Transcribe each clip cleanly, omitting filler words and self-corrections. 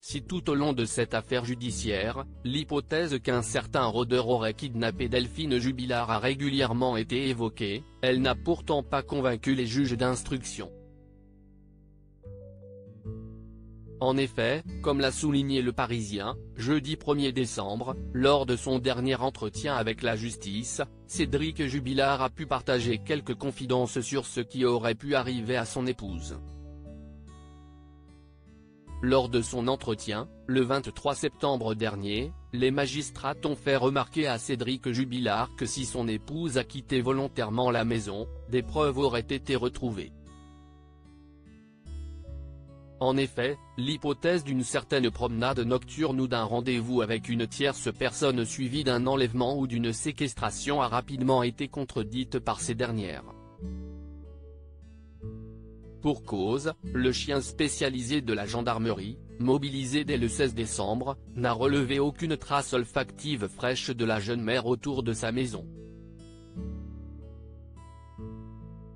Si tout au long de cette affaire judiciaire, l'hypothèse qu'un certain rôdeur aurait kidnappé Delphine Jubilard a régulièrement été évoquée, elle n'a pourtant pas convaincu les juges d'instruction. En effet, comme l'a souligné Le Parisien, jeudi 1er décembre, lors de son dernier entretien avec la justice, Cédric Jubilard a pu partager quelques confidences sur ce qui aurait pu arriver à son épouse. Lors de son entretien, le 23 septembre dernier, les magistrats ont fait remarquer à Cédric Jubilard que si son épouse a quitté volontairement la maison, des preuves auraient été retrouvées. En effet, l'hypothèse d'une certaine promenade nocturne ou d'un rendez-vous avec une tierce personne suivie d'un enlèvement ou d'une séquestration a rapidement été contredite par ces dernières. Pour cause, le chien spécialisé de la gendarmerie, mobilisé dès le 16 décembre, n'a relevé aucune trace olfactive fraîche de la jeune mère autour de sa maison.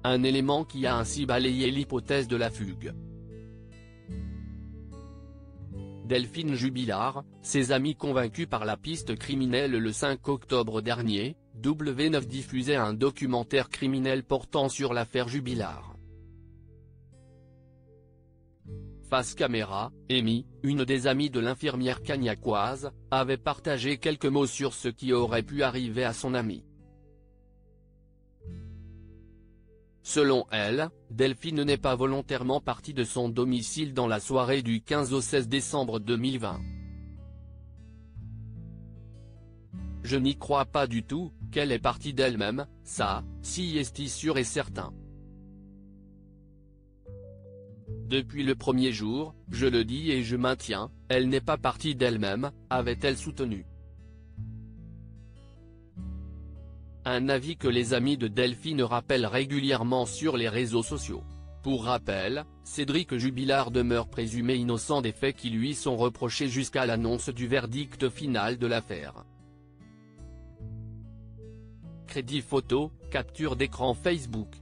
Un élément qui a ainsi balayé l'hypothèse de la fugue. Delphine Jubilard, ses amis convaincus par la piste criminelle. Le 5 octobre dernier, W9 diffusait un documentaire criminel portant sur l'affaire Jubilard. Face caméra, Amy, une des amies de l'infirmière cagnacoise, avait partagé quelques mots sur ce qui aurait pu arriver à son amie. Selon elle, Delphine n'est pas volontairement partie de son domicile dans la soirée du 15 au 16 décembre 2020. Je n'y crois pas du tout, qu'elle est partie d'elle-même, ça, si est sûr et certain. Depuis le premier jour, je le dis et je maintiens, elle n'est pas partie d'elle-même, avait-elle soutenu. Un avis que les amis de Delphine rappellent régulièrement sur les réseaux sociaux. Pour rappel, Cédric Jubilard demeure présumé innocent des faits qui lui sont reprochés jusqu'à l'annonce du verdict final de l'affaire. Crédit photo, capture d'écran Facebook.